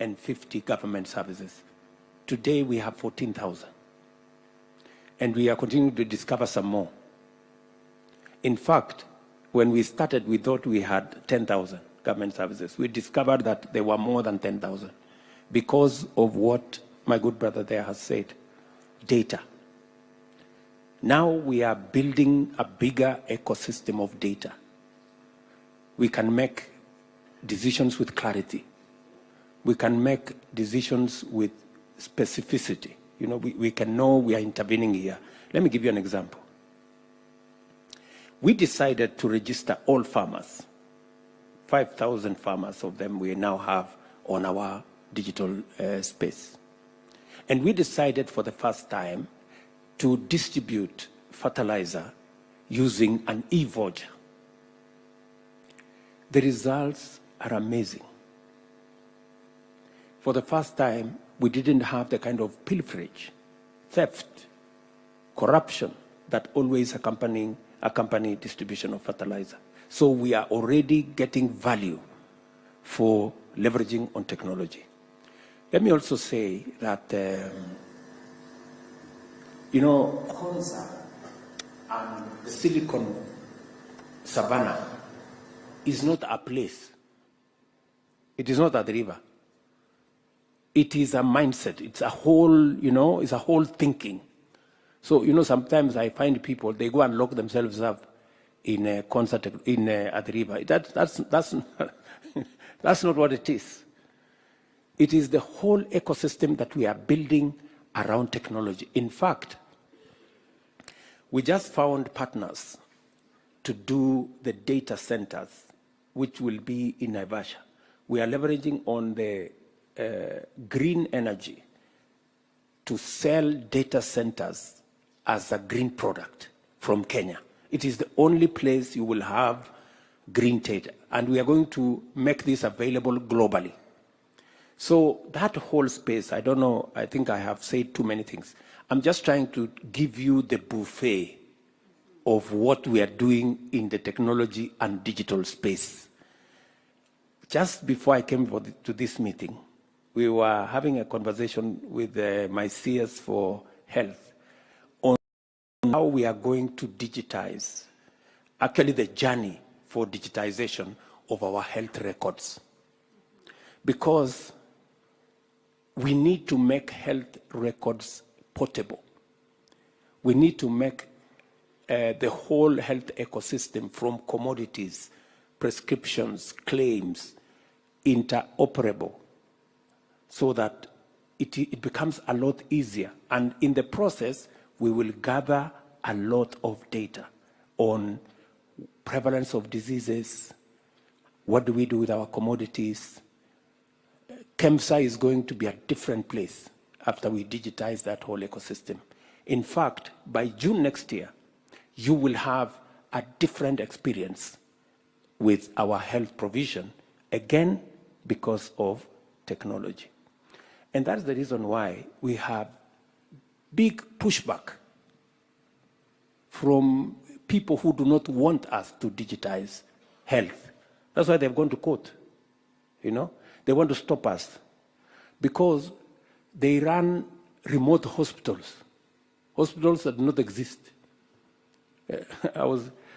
150 government services. Today we have 14,000. And we are continuing to discover some more. In fact, when we started, we thought we had 10,000 government services. We discovered that there were more than 10,000 because of what my good brother there has said, data. Now we are building a bigger ecosystem of data. We can make decisions with clarity. We can make decisions with specificity. You know, we can know we are intervening here. Let me give you an example. We decided to register all farmers, 5,000 farmers of them we now have on our digital space. And we decided for the first time to distribute fertilizer using an e-voucher. The results are amazing. For the first time, we didn't have the kind of pilferage, theft, corruption that always accompany distribution of fertilizer. So we are already getting value for leveraging on technology. Let me also say that, you know, Konza and the Silicon Savannah is not a place. It is not at the river. It is a mindset. It's a whole, you know, it's a whole thinking. So, you know, sometimes I find people, they go and lock themselves up in a concert at the river. That's not what it is. It is the whole ecosystem that we are building around technology. In fact, we just found partners to do the data centers, which will be in Naivasha. We are leveraging on the green energy to sell data centers as a green product from Kenya. It is the only place you will have green data, and we are going to make this available globally. So that whole space, I don't know, I think I have said too many things. I'm just trying to give you the buffet of what we are doing in the technology and digital space. Just before I came to this meeting, we were having a conversation with my CS for health on how we are going to digitize, actually the journey for digitization of our health records. Because we need to make health records portable. We need to make the whole health ecosystem from commodities, prescriptions, claims, interoperable, so that it becomes a lot easier. And in the process, we will gather a lot of data on prevalence of diseases, what do we do with our commodities. KEMSA is going to be a different place after we digitize that whole ecosystem. In fact, by June next year, you will have a different experience with our health provision, again, because of technology. And that's the reason why we have big pushback from people who do not want us to digitize health. That's why they've gone to court, you know. They want to stop us because they run remote hospitals, hospitals that do not exist.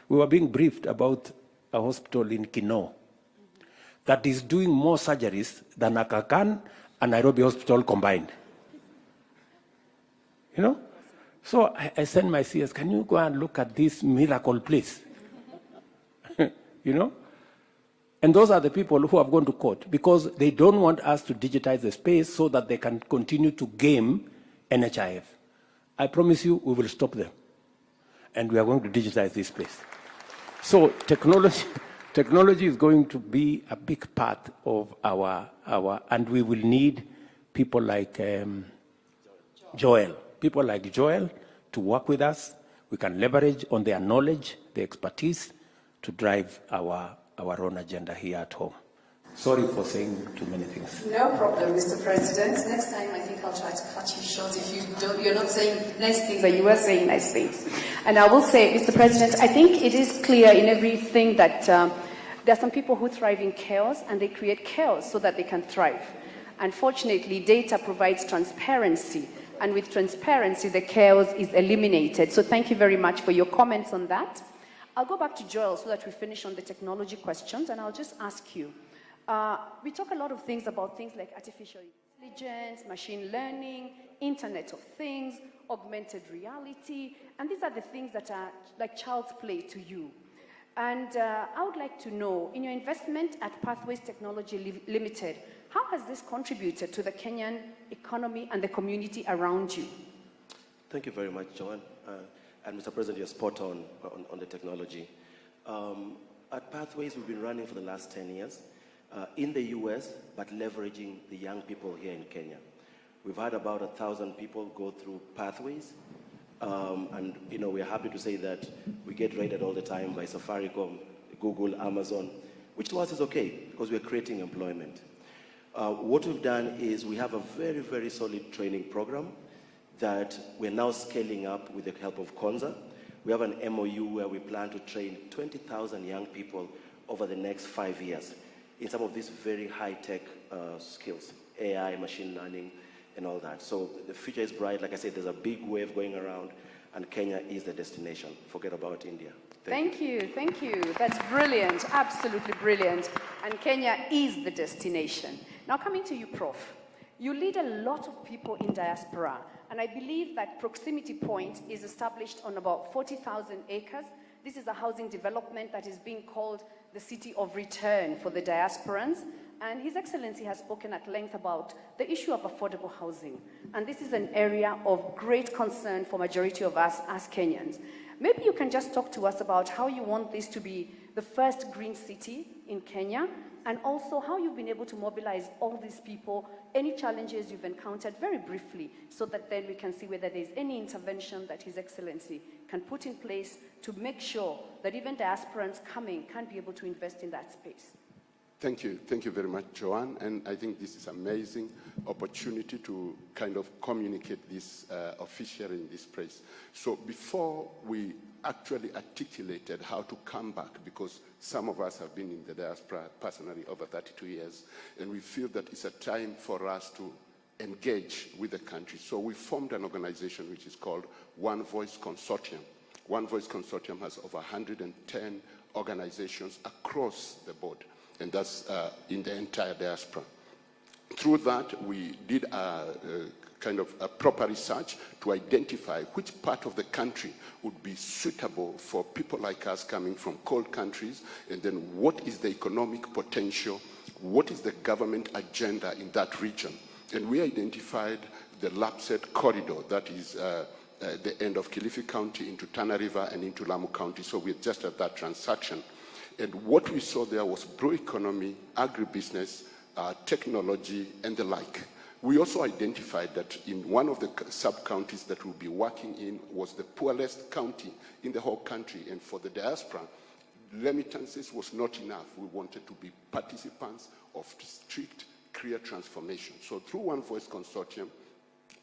We were being briefed about a hospital in Kinoo that is doing more surgeries than Aga Khan and Nairobi hospital combined. You know? So I sent my CS, can you go and look at this miracle place? You know? And those are the people who have gone to court because they don't want us to digitize the space so that they can continue to game NHIF. I promise you, we will stop them. And we are going to digitize this space. So technology is going to be a big part of our and we will need people like Joel to work with us. We can leverage on their knowledge, their expertise to drive our own agenda here at home. Sorry for saying too many things. No problem, Mr. President. Next time, I think I'll try to cut you short if you're not saying nice things, but you were saying nice things. And I will say, Mr. President, I think it is clear in everything that there are some people who thrive in chaos and they create chaos so that they can thrive. Unfortunately, data provides transparency, and with transparency, the chaos is eliminated. So thank you very much for your comments on that. I'll go back to Joel so that we finish on the technology questions, and I'll just ask you. We talk a lot of things about things like artificial intelligence, machine learning, Internet of Things, augmented reality, and these are the things that are like child's play to you. And I would like to know, in your investment at Pathways Technology Limited, how has this contributed to the Kenyan economy and the community around you? Thank you very much, Joanne. And Mr. President, you're spot on the technology. At Pathways, we've been running for the last 10 years in the US, but leveraging the young people here in Kenya. We've had about 1,000 people go through Pathways. And we're happy to say that we get rated all the time by Safaricom, Google, Amazon, which to us is okay because we're creating employment. What we've done is we have a very, very solid training program that we're now scaling up with the help of Konza. We have an MOU where we plan to train 20,000 young people over the next 5 years in some of these very high-tech skills, AI, machine learning, and all that. So the future is bright. Like I said, there's a big wave going around, and Kenya is the destination. Forget about India. Thank you. That's brilliant, absolutely brilliant. And Kenya is the destination. Now coming to you, Prof. You lead a lot of people in diaspora, and I believe that Proximity Point is established on about 40,000 acres. This is a housing development that is being called the City of Return for the diasporans. And His Excellency has spoken at length about the issue of affordable housing. And this is an area of great concern for majority of us as Kenyans. Maybe you can just talk to us about how you want this to be the first green city in Kenya, and also how you've been able to mobilize all these people, any challenges you've encountered very briefly, so that then we can see whether there's any intervention that His Excellency can put in place to make sure that even diasporans coming can be able to invest in that space. Thank you very much, Joanne. And I think this is an amazing opportunity to kind of communicate this officially in this place. So before we actually articulated how to come back, because some of us have been in the diaspora personally over 32 years, and we feel that it's a time for us to engage with the country. So we formed an organization which is called One Voice Consortium. One Voice Consortium has over 110 organizations across the board, and that's in the entire diaspora. Through that, we did a kind of a proper research to identify which part of the country would be suitable for people like us coming from cold countries, and then what is the economic potential, what is the government agenda in that region. And we identified the Lapset corridor, that is the end of Kilifi County into Tana River and into Lamu County. So we're just at that transaction. And what we saw there was pro-economy, agribusiness, technology, and the like. We also identified that in one of the sub-counties that we'll be working in was the poorest county in the whole country. And for the diaspora, remittances was not enough. We wanted to be participants of strict, clear transformation. So through One Voice Consortium,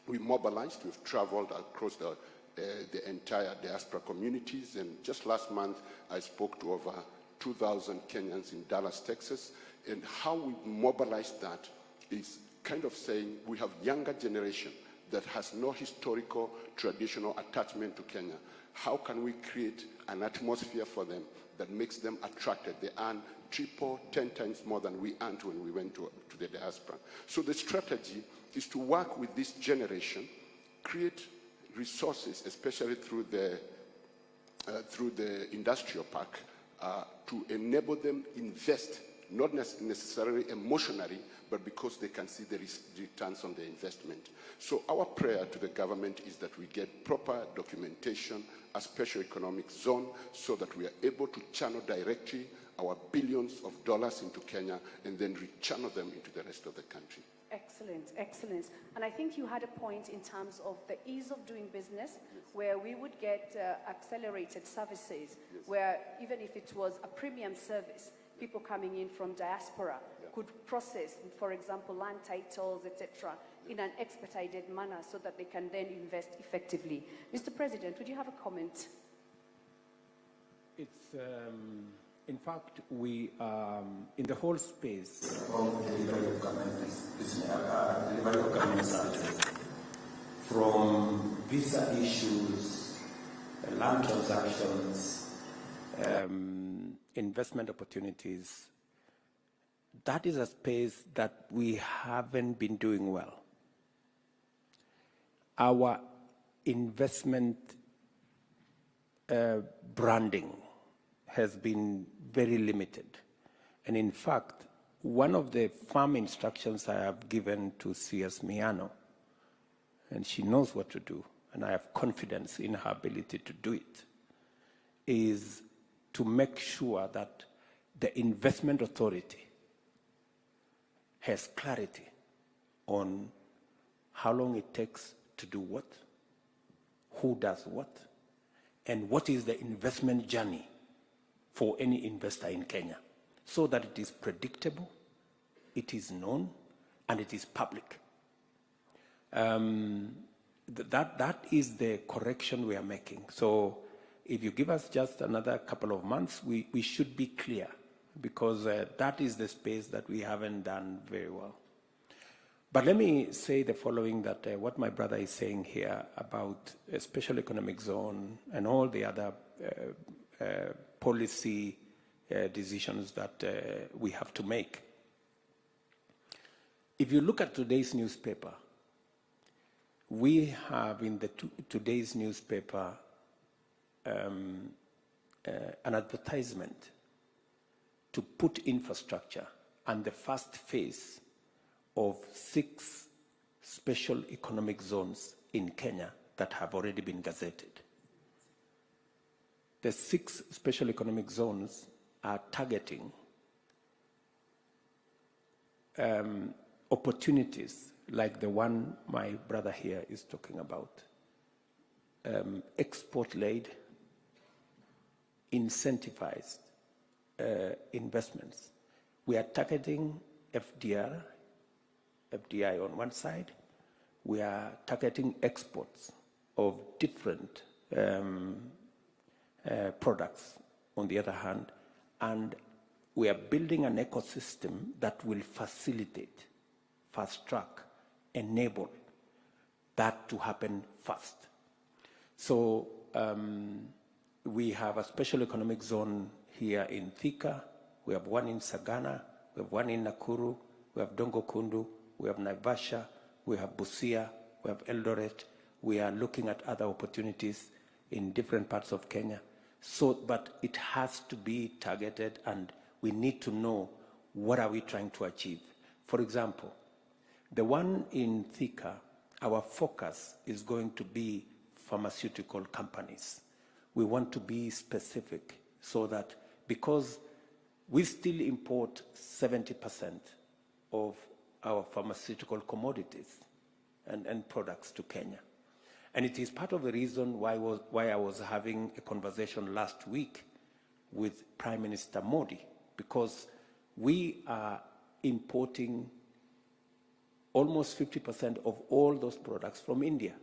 we mobilized. We've traveled across the entire diaspora communities. And just last month, I spoke to over 2,000 Kenyans in Dallas, Texas. And how we mobilized that is kind of saying we have younger generation that has no historical, traditional attachment to Kenya. How can we create an atmosphere for them that makes them attracted? They earn triple, 10 times more than we earned when we went to the diaspora. So the strategy is to work with this generation, create resources, especially through the industrial park, to enable them invest, not necessarily emotionally, but because they can see the returns on their investment. So our prayer to the government is that we get proper documentation, a special economic zone, so that we are able to channel directly our billions of dollars into Kenya and then rechannel them into the rest of the country. Excellent, excellent. And I think you had a point in terms of the ease of doing business, where we would get accelerated services, where even if it was a premium service, people coming in from diaspora could process, for example, land titles, etc., in an expedited manner so that they can then invest effectively. Mr. President, would you have a comment? It's, in fact, we, in the whole space of delivery of government services, from visa issues, land transactions, investment opportunities. That is a space that we haven't been doing well. Our investment branding has been very limited. And in fact, one of the firm instructions I have given to CS Miano, and she knows what to do, and I have confidence in her ability to do it, is to make sure that the investment authority has clarity on how long it takes to do what, who does what, and what is the investment journey for any investor in Kenya, so that it is predictable, it is known, and it is public. That is the correction we are making. So if you give us just another couple of months, we should be clear, because that is the space that we haven't done very well. But let me say the following, that what my brother is saying here about a special economic zone and all the other policy decisions that we have to make. If you look at today's newspaper, we have in the today's newspaper an advertisement to put infrastructure and the first phase of 6 special economic zones in Kenya that have already been gazetted. The 6 special economic zones are targeting opportunities like the one my brother here is talking about. Export-led, incentivized investments. We are targeting FDI on one side. We are targeting exports of different products on the other hand, and we are building an ecosystem that will facilitate, fast track, enable that to happen fast. So we have a special economic zone here in Thika, we have one in Sagana, we have one in Nakuru, we have Dongo Kundu, we have Naivasha, we have Busia, we have Eldoret. We are looking at other opportunities in different parts of Kenya. So, but it has to be targeted, and we need to know what are we trying to achieve. For example, the one in Thika, our focus is going to be pharmaceutical companies. We want to be specific so that, because we still import 70% of our pharmaceutical commodities and products to Kenya. And it is part of the reason why I was having a conversation last week with Prime Minister Modi, because we are importing almost 50% of all those products from India.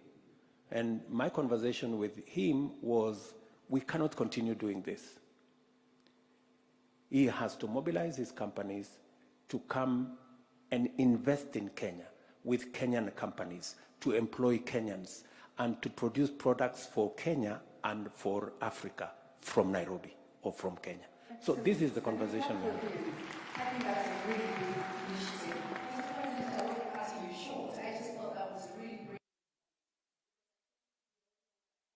And my conversation with him was, we cannot continue doing this. He has to mobilize his companies to come and invest in Kenya with Kenyan companies, to employ Kenyans, and to produce products for Kenya and for Africa from Nairobi or from Kenya. So this is the conversation we have. I think that's a really good initiative. Mr. President, I wasn't cutting you short. I just thought that was really great.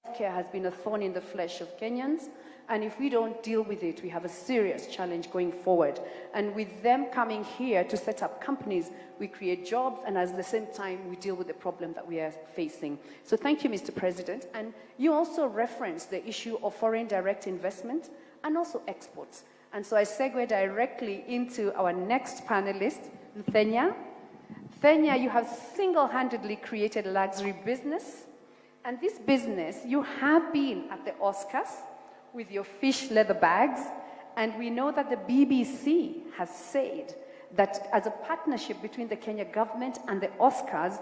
Healthcare has been a thorn in the flesh of Kenyans, and if we don't deal with it, we have a serious challenge going forward. And with them coming here to set up companies, we create jobs, and at the same time, we deal with the problem that we are facing. So thank you, Mr. President. And you also referenced the issue of foreign direct investment and also exports. And so I segue directly into our next panelist, Thenya. Thenya, you have single-handedly created a luxury business. And this business, you have been at the Oscars with your fish leather bags. And we know that the BBC has said that as a partnership between the Kenya government and the Oscars,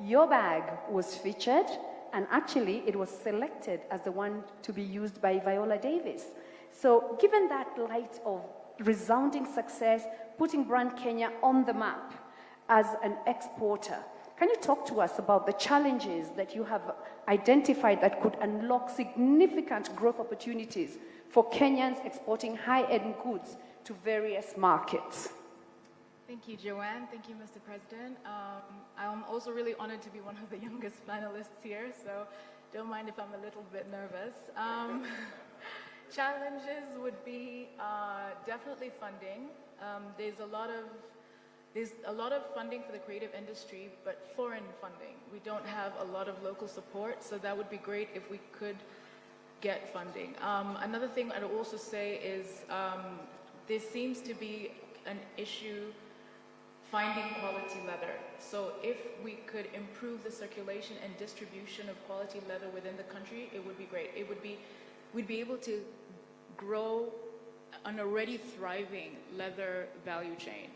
your bag was featured, and actually it was selected as the one to be used by Viola Davis. So given that light of resounding success, putting brand Kenya on the map as an exporter, Can you talk to us about the challenges that you have identified that could unlock significant growth opportunities for Kenyans exporting high-end goods to various markets? Thank you, Joanne. Thank you, Mr. President. I'm also really honored to be one of the youngest panelists here, so don't mind if I'm a little bit nervous. Challenges would be definitely funding. There's a lot of funding for the creative industry, but foreign funding. We don't have a lot of local support, so that would be great if we could get funding. Another thing I'd also say is there seems to be an issue finding quality leather. So if we could improve the circulation and distribution of quality leather within the country, it would be great. We'd be able to grow an already thriving leather value chain,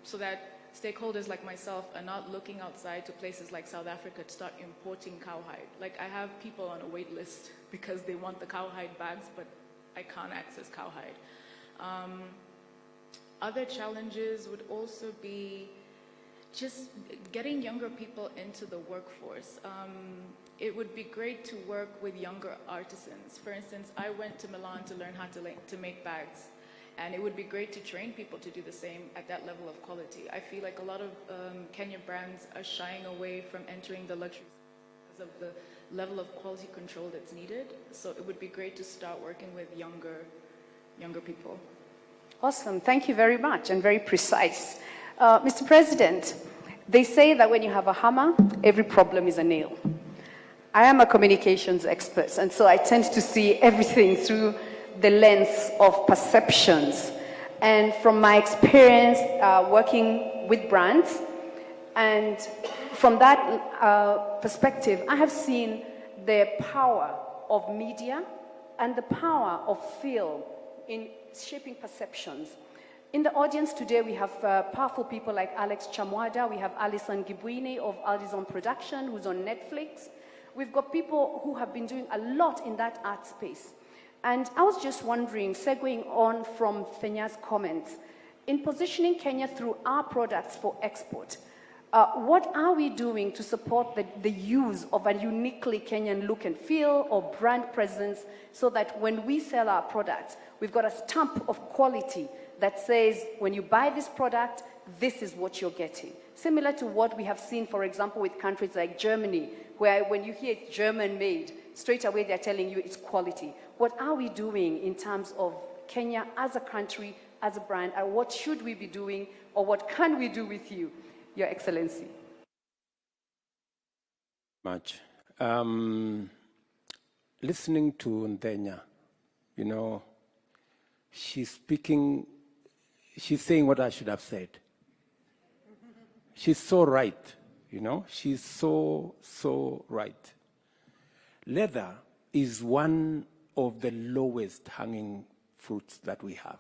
so that stakeholders like myself are not looking outside to places like South Africa to start importing cowhide. Like, I have people on a wait list because they want the cowhide bags, but I can't access cowhide. Other challenges would also be just getting younger people into the workforce. It would be great to work with younger artisans. For instance, I went to Milan to learn how to make bags, and it would be great to train people to do the same at that level of quality. I feel like a lot of Kenyan brands are shying away from entering the luxury because of the level of quality control that's needed. So it would be great to start working with younger people. Awesome, thank you very much, and very precise. Mr. President, they say that when you have a hammer, every problem is a nail. I am a communications expert, and so I tend to see everything through the lens of perceptions. And from my experience working with brands, and from that perspective, I have seen the power of media and the power of film in shaping perceptions. In the audience today, we have powerful people like Alex Chamwada. We have Alison Gibwini of Aldison Production, who's on Netflix. We've got people who have been doing a lot in that art space. And I was just wondering, segueing on from Fenya's comments, in positioning Kenya through our products for export, what are we doing to support the use of a uniquely Kenyan look and feel or brand presence, so that when we sell our products, we've got a stamp of quality that says, when you buy this product, this is what you're getting. Similar to what we have seen, for example, with countries like Germany, where when you hear it's German-made, straight away they're telling you it's quality. What are we doing in terms of Kenya as a country, as a brand, and what should we be doing, or what can we do with you, Your Excellency? Much. Listening to Ndenya, you know, she's saying what I should have said. She's so right, you know, she's so right. Leather is one of the lowest hanging fruits that we have.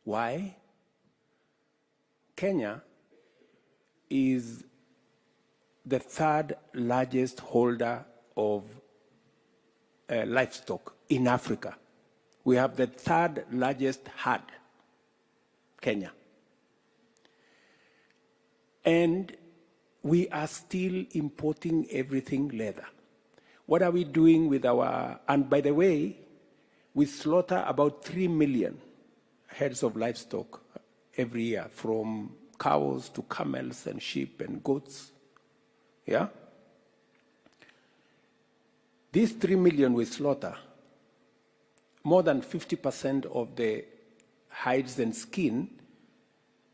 Why? Kenya is the third largest holder of livestock in Africa. We have the third largest herd, Kenya. And we are still importing everything leather. What are we doing with our, and by the way, we slaughter about 3 million heads of livestock every year, from cows to camels and sheep and goats, yeah? These 3 million we slaughter, more than 50% of the hides and skin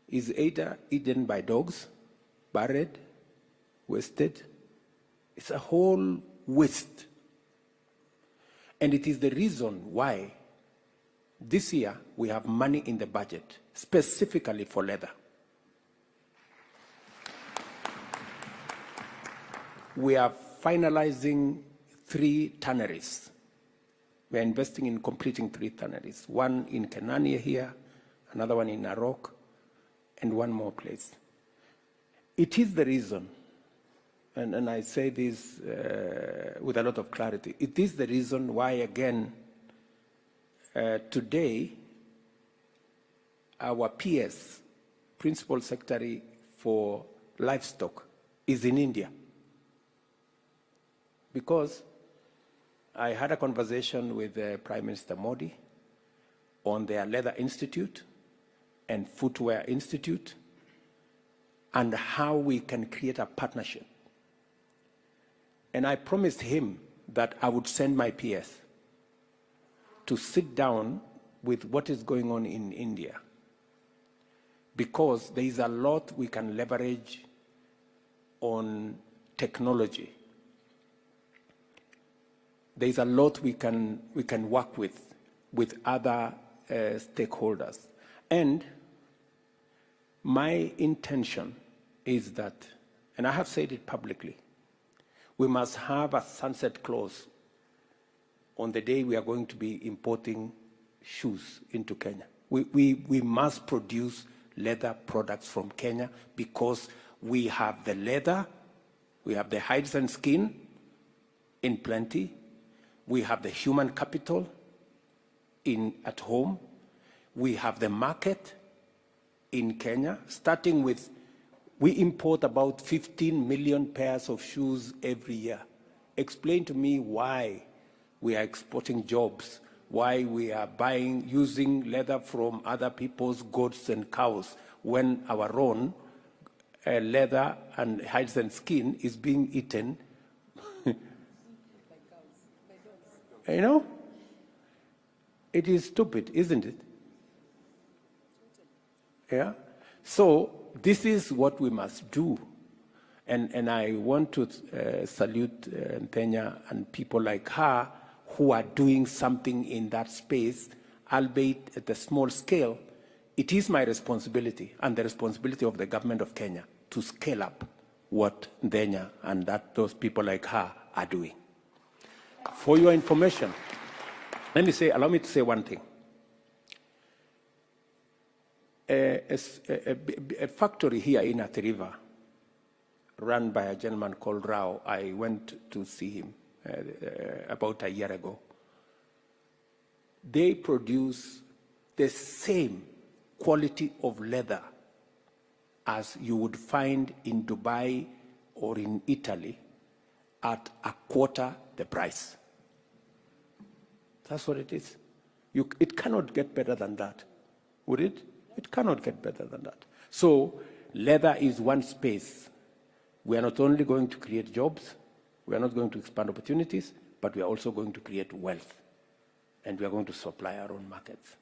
is either eaten by dogs, buried, wasted. It's a whole waste. And it is the reason why this year we have money in the budget specifically for leather. We are finalizing 3 tanneries. We are investing in completing 3 tanneries. One in Kenania here, another one in Narok, and one more place. It is the reason, and I say this with a lot of clarity, it is the reason why, again, today, our PS, Principal Secretary for Livestock, is in India. Because I had a conversation with Prime Minister Modi on their Leather Institute and Footwear Institute and how we can create a partnership. And I promised him that I would send my PS to sit down with what is going on in India, because there is a lot we can leverage on technology. There is a lot we can work with other stakeholders. And my intention is that, and I have said it publicly, we must have a sunset clause on the day we are going to be importing shoes into Kenya. We must produce leather products from Kenya because we have the leather, we have the hides and skin in plenty, we have the human capital at home, we have the market in Kenya, starting with, we import about 15 million pairs of shoes every year. Explain to me why we are exporting jobs, why we are using leather from other people's goats and cows when our own leather and hides and skin is being eaten. You know? It is stupid, isn't it? Yeah? So this is what we must do. And I want to salute Ntenya and people like her who are doing something in that space, albeit at a small scale. It is my responsibility and the responsibility of the government of Kenya to scale up what Ntenya and those people like her are doing. For your information, allow me to say one thing. A factory here in Athi River, run by a gentleman called Rao, I went to see him about a year ago. They produce the same quality of leather as you would find in Dubai or in Italy at a quarter the price. That's what it is. It cannot get better than that, would it? It cannot get better than that. So leather is one space. We are not only going to create jobs, we are not going to expand opportunities, but we are also going to create wealth. And we are going to supply our own markets.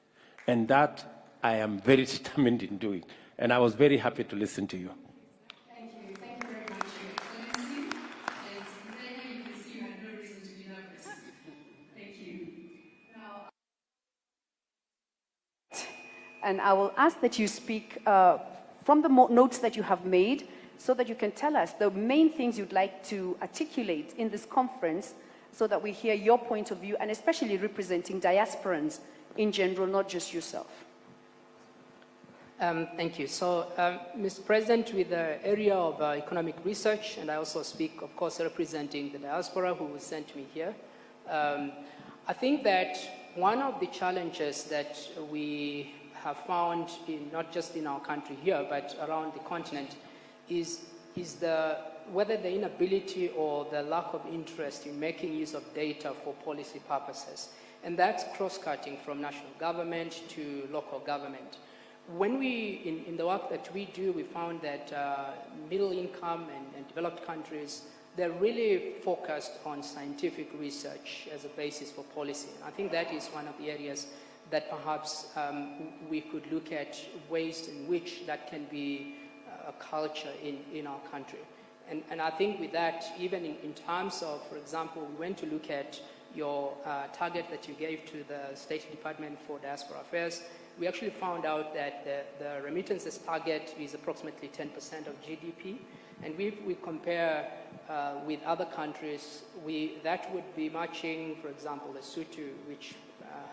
And that I am very determined in doing. And I was very happy to listen to you. Thank you. Thank you very much, Your Excellency. And then you can see you had no reason to be nervous. Thank you. Now, and I will ask that you speak from the notes that you have made, so that you can tell us the main things you'd like to articulate in this conference, so that we hear your point of view, and especially representing diasporans in general, not just yourself. Thank you. So, Mr. President, with the area of economic research, and I also speak, of course, representing the diaspora who sent me here, I think that one of the challenges that we have found, not just in our country here, but around the continent, is whether the inability or the lack of interest in making use of data for policy purposes. And that's cross-cutting from national government to local government. When in the work that we do, we found that middle income and developed countries, they're really focused on scientific research as a basis for policy. I think that is one of the areas that perhaps we could look at ways in which that can be a culture in our country. And I think with that, even in terms of, for example, we went to look at your target that you gave to the State Department for Diaspora Affairs. We actually found out that the remittances target is approximately 10% of GDP. And if we compare with other countries, that would be matching, for example, Lesotho, which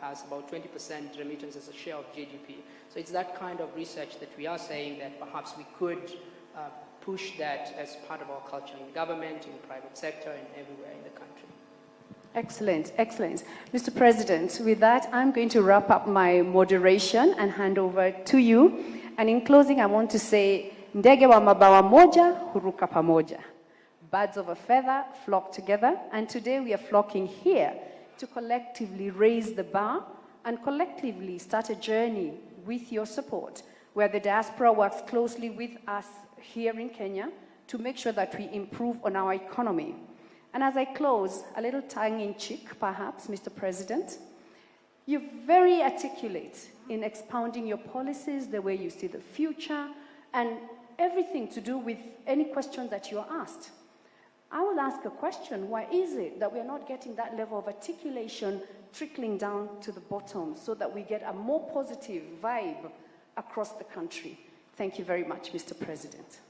has about 20% remittance as a share of GDP. So it's that kind of research that we are saying that perhaps we could push that as part of our culture in government, in the private sector, and everywhere in the country. Excellent, excellent. Mr. President, with that, I'm going to wrap up my moderation and hand over to you. And in closing, I want to say Ndege wa mabawa moja huruka pamoja. Birds of a feather flock together, and today we are flocking here to collectively raise the bar and collectively start a journey with your support, where the diaspora works closely with us here in Kenya to make sure that we improve on our economy. And as I close, a little tongue-in-cheek, perhaps, Mr. President, you're very articulate in expounding your policies, the way you see the future, and everything to do with any question that you're asked. I will ask a question. Why is it that we're not getting that level of articulation trickling down to the bottom so that we get a more positive vibe across the country? Thank you very much, Mr. President.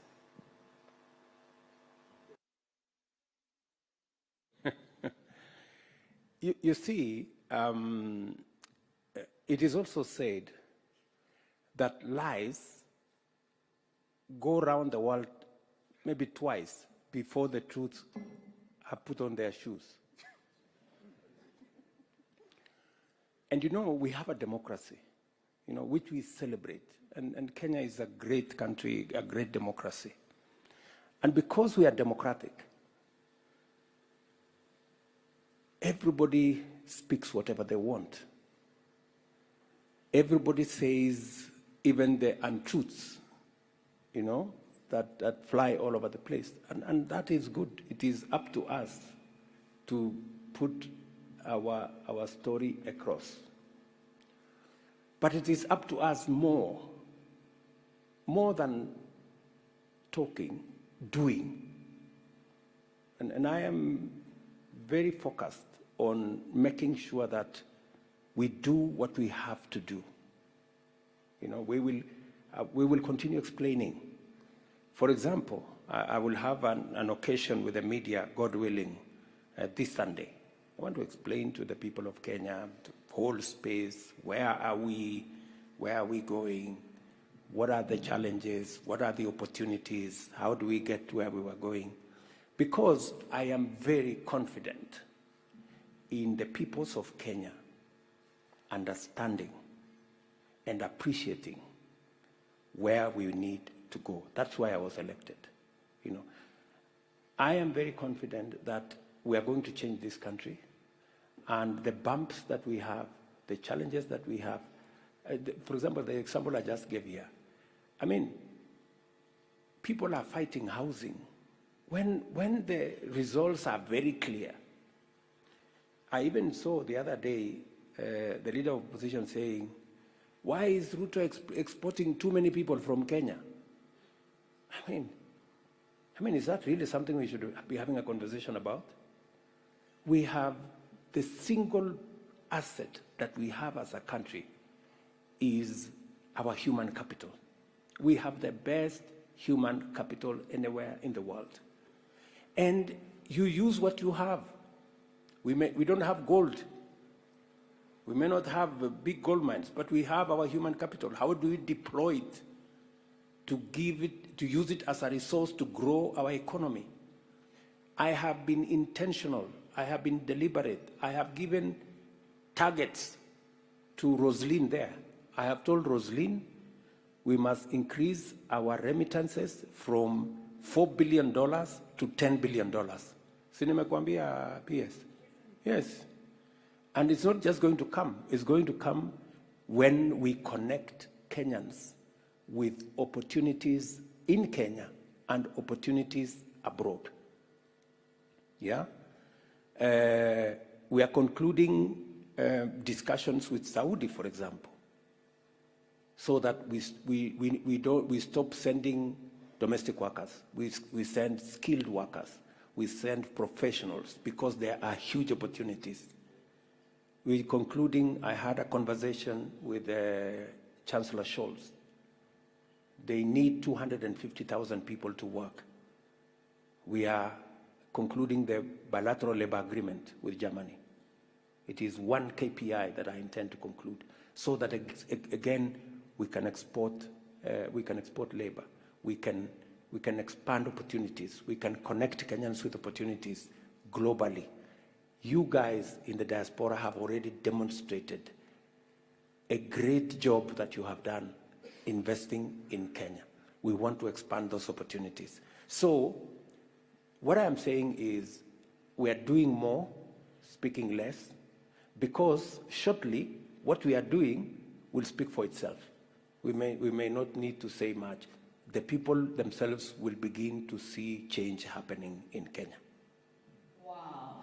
You see, it is also said that lies go around the world maybe twice before the truth are put on their shoes. And you know, we have a democracy, you know, which we celebrate. And Kenya is a great country, a great democracy. And because we are democratic, everybody speaks whatever they want. Everybody says even the untruths, you know, that fly all over the place. And that is good. It is up to us to put our story across. But it is up to us more than talking, doing. And I am very focused on making sure that we do what we have to do. You know, we will continue explaining. For example, I will have an occasion with the media, God willing, this Sunday. I want to explain to the people of Kenya, to hold space, where are we going, what are the challenges, what are the opportunities, how do we get to where we were going? Because I am very confident in the peoples of Kenya understanding and appreciating where we need to go. That's why I was elected. You know, I am very confident that we are going to change this country, and the bumps that we have, the challenges that we have, for example, the example I just gave here. I mean, people are fighting housing when the results are very clear. I even saw the other day the leader of opposition saying, why is Ruto exporting too many people from Kenya? I mean, is that really something we should be having a conversation about? We have the single asset that we have as a country is our human capital. We have the best human capital anywhere in the world. And you use what you have. We don't have gold. We may not have big gold mines, but we have our human capital. How do we deploy it to use it as a resource to grow our economy? I have been intentional. I have been deliberate. I have given targets to Roslyn there. I have told Roslyn we must increase our remittances from $4 billion to $10 billion. Si nimekwambia PS? Yes. And it's not just going to come. It's going to come when we connect Kenyans with opportunities in Kenya and opportunities abroad. Yeah? We are concluding discussions with Saudi, for example, so that we stop sending domestic workers. We send skilled workers. We send professionals because there are huge opportunities. We're concluding, I had a conversation with Chancellor Scholz. They need 250,000 people to work. We are concluding the bilateral labor agreement with Germany. It is one KPI that I intend to conclude, so that again we can export labor. We can expand opportunities. We can connect Kenyans with opportunities globally. You guys in the diaspora have already demonstrated a great job that you have done investing in Kenya. we want to expand those opportunities. So what I am saying is we are doing more, speaking less, because shortly what we are doing will speak for itself. We may not need to say much. The people themselves will begin to see change happening in Kenya. Wow.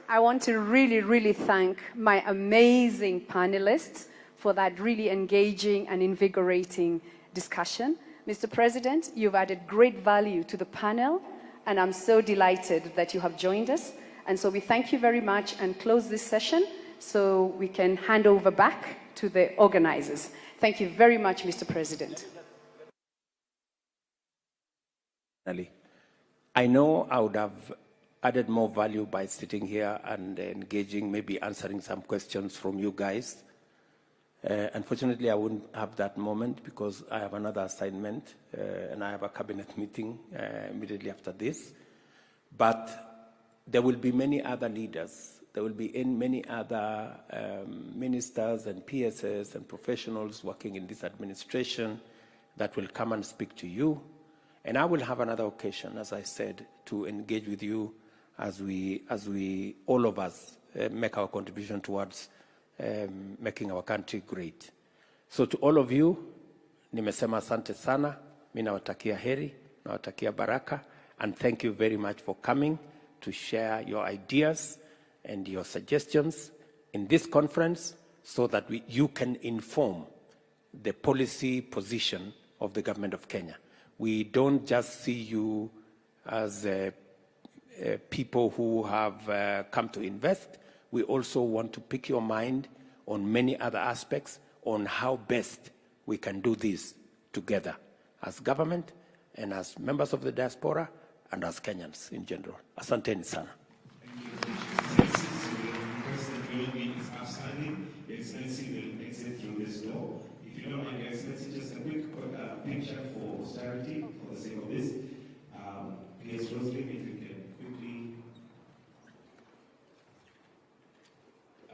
I want to really, really thank my amazing panelists for that really engaging and invigorating discussion. Mr. President, you've added great value to the panel, and I'm so delighted that you have joined us. And so we thank you very much and close this session so we can hand over back to the organizers. Thank you very much, Mr. President. I know I would have added more value by sitting here and engaging, maybe answering some questions from you guys. Unfortunately, I wouldn't have that moment because I have another assignment and I have a cabinet meeting immediately after this. But there will be many other leaders. There will be many other ministers and PSS and professionals working in this administration that will come and speak to you. And I will have another occasion, as I said, to engage with you as we all of us make our contribution towards making our country great. So to all of you, nimesema asante sana, mimi nawatakia heri, nawatakia baraka, and thank you very much for coming to share your ideas and your suggestions in this conference so that you can inform the policy position of the government of Kenya. We don't just see you as people who have come to invest. We also want to pick your mind on many other aspects on how best we can do this together as government and as members of the diaspora and as Kenyans in general. Asanteni sana. Excellency will exit through this door. If you don't mind, Excellency, just a quick picture for posterity for the sake of this.